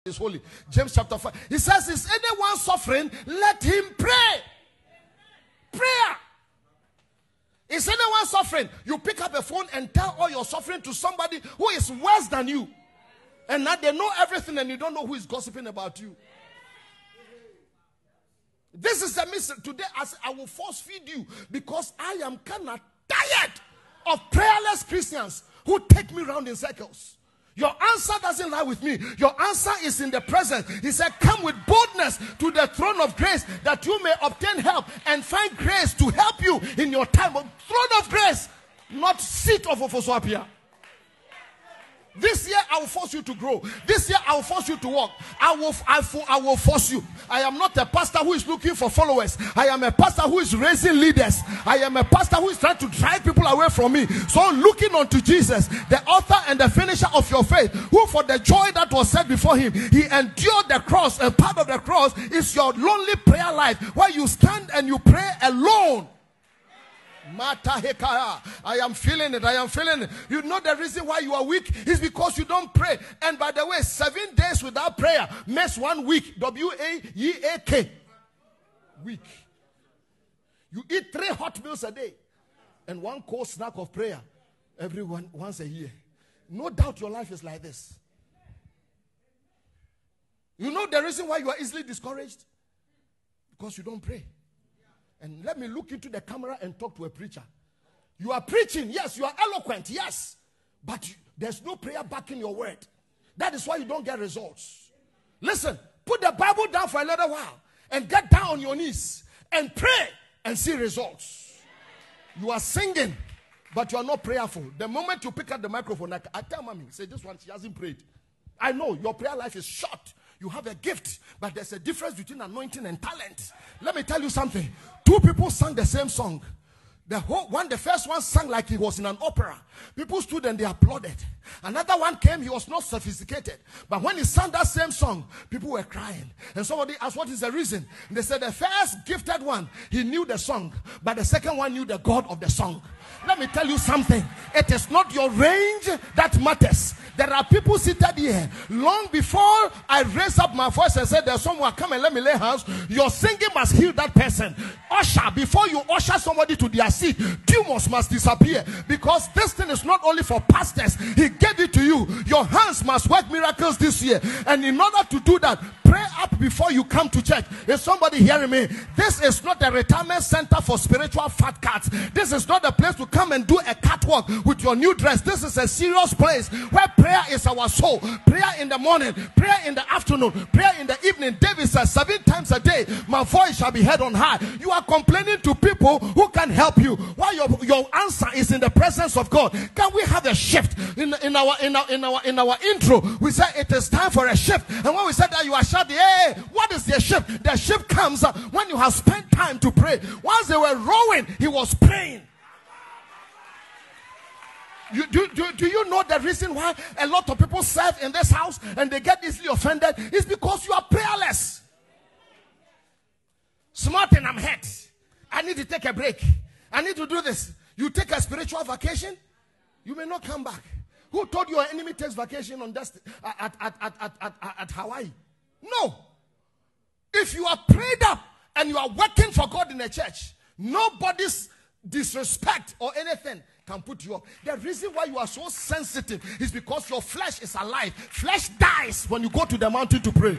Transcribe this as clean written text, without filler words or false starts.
is holy. James chapter 5. He says, is anyone suffering? Let him pray. Prayer. Is anyone suffering? You pick up a phone and tell all your suffering to somebody who is worse than you. And now they know everything and you don't know who is gossiping about you. This is a mystery. Today I will force feed you because I am kind of tired of prayerless Christians who take me around in circles. Your answer doesn't lie with me. Your answer is in the presence. He said, come with boldness to the throne of grace that you may obtain help and find grace to help you in your time. Of throne of grace, not seat of Ofoswapia. This year I will force you to grow. This year I will force you to walk. I will force you. I am not a pastor who is looking for followers. I am a pastor who is raising leaders. I am a pastor who is trying to drive people away from me. So looking unto Jesus, the author and the finisher of your faith, who for the joy that was set before him, he endured the cross. And part of the cross is your lonely prayer life, where you stand and you pray alone. I am feeling it. I am feeling it. You know the reason why you are weak is because you don't pray. And by the way, 7 days without prayer makes 1 week. W-A-E-A-K. Week. You eat 3 hot meals a day and 1 cold snack of prayer once a year. No doubt your life is like this. You know the reason why you are easily discouraged? Because you don't pray. And let me look into the camera and talk to a preacher. You are preaching, yes, you are eloquent, yes. But there's no prayer backing your word. That is why you don't get results. Listen, put the Bible down for a little while and get down on your knees and pray and see results. You are singing, but you are not prayerful. The moment you pick up the microphone, I tell mommy, say this one, she hasn't prayed. I know your prayer life is short. You have a gift, but there's a difference between anointing and talent. Let me tell you something. 2 people sang the same song. The first one sang like he was in an opera. People stood and they applauded. Another one came, he was not sophisticated. But when he sang that same song, people were crying. And somebody asked, what is the reason? They said the first gifted one, he knew the song. But the second one knew the God of the song. Let me tell you something. It is not your range that matters. There are people seated here. Long before I raised up my voice and said, there's someone, come and let me lay hands. Your singing must heal that person. Usher, before you usher somebody to their seat, tumors must disappear. Because this thing is not only for pastors. He gave it to you. Your hands must work miracles this year. And in order to do that, pray up before you come to church. Is somebody hearing me? This is not a retirement center for spiritual fat cats. This is not a place to come and do a catwalk with your new dress. This is a serious place where prayer is our soul. Prayer in the morning, prayer in the afternoon, prayer in the evening. David says 7 times a day, my voice shall be heard on high. You are complaining to people who can help you, while your answer is in the presence of God. Can we have a shift? In our intro, we said it is time for a shift. And when we said that, you are shouting, hey, what is the shift? The shift comes when you have spent time to pray. Once they were rowing, he was praying. Do you know the reason why a lot of people serve in this house and they get easily offended? It's because you are prayerless. Smart and I'm hurt. I need to take a break. I need to do this. You take a spiritual vacation, you may not come back. Who told you your enemy takes vacation on at Hawaii? No. If you are prayed up and you are working for God in a church, nobody's disrespect or anything can put you up. The reason why you are so sensitive is because your flesh is alive. Flesh dies when you go to the mountain to pray.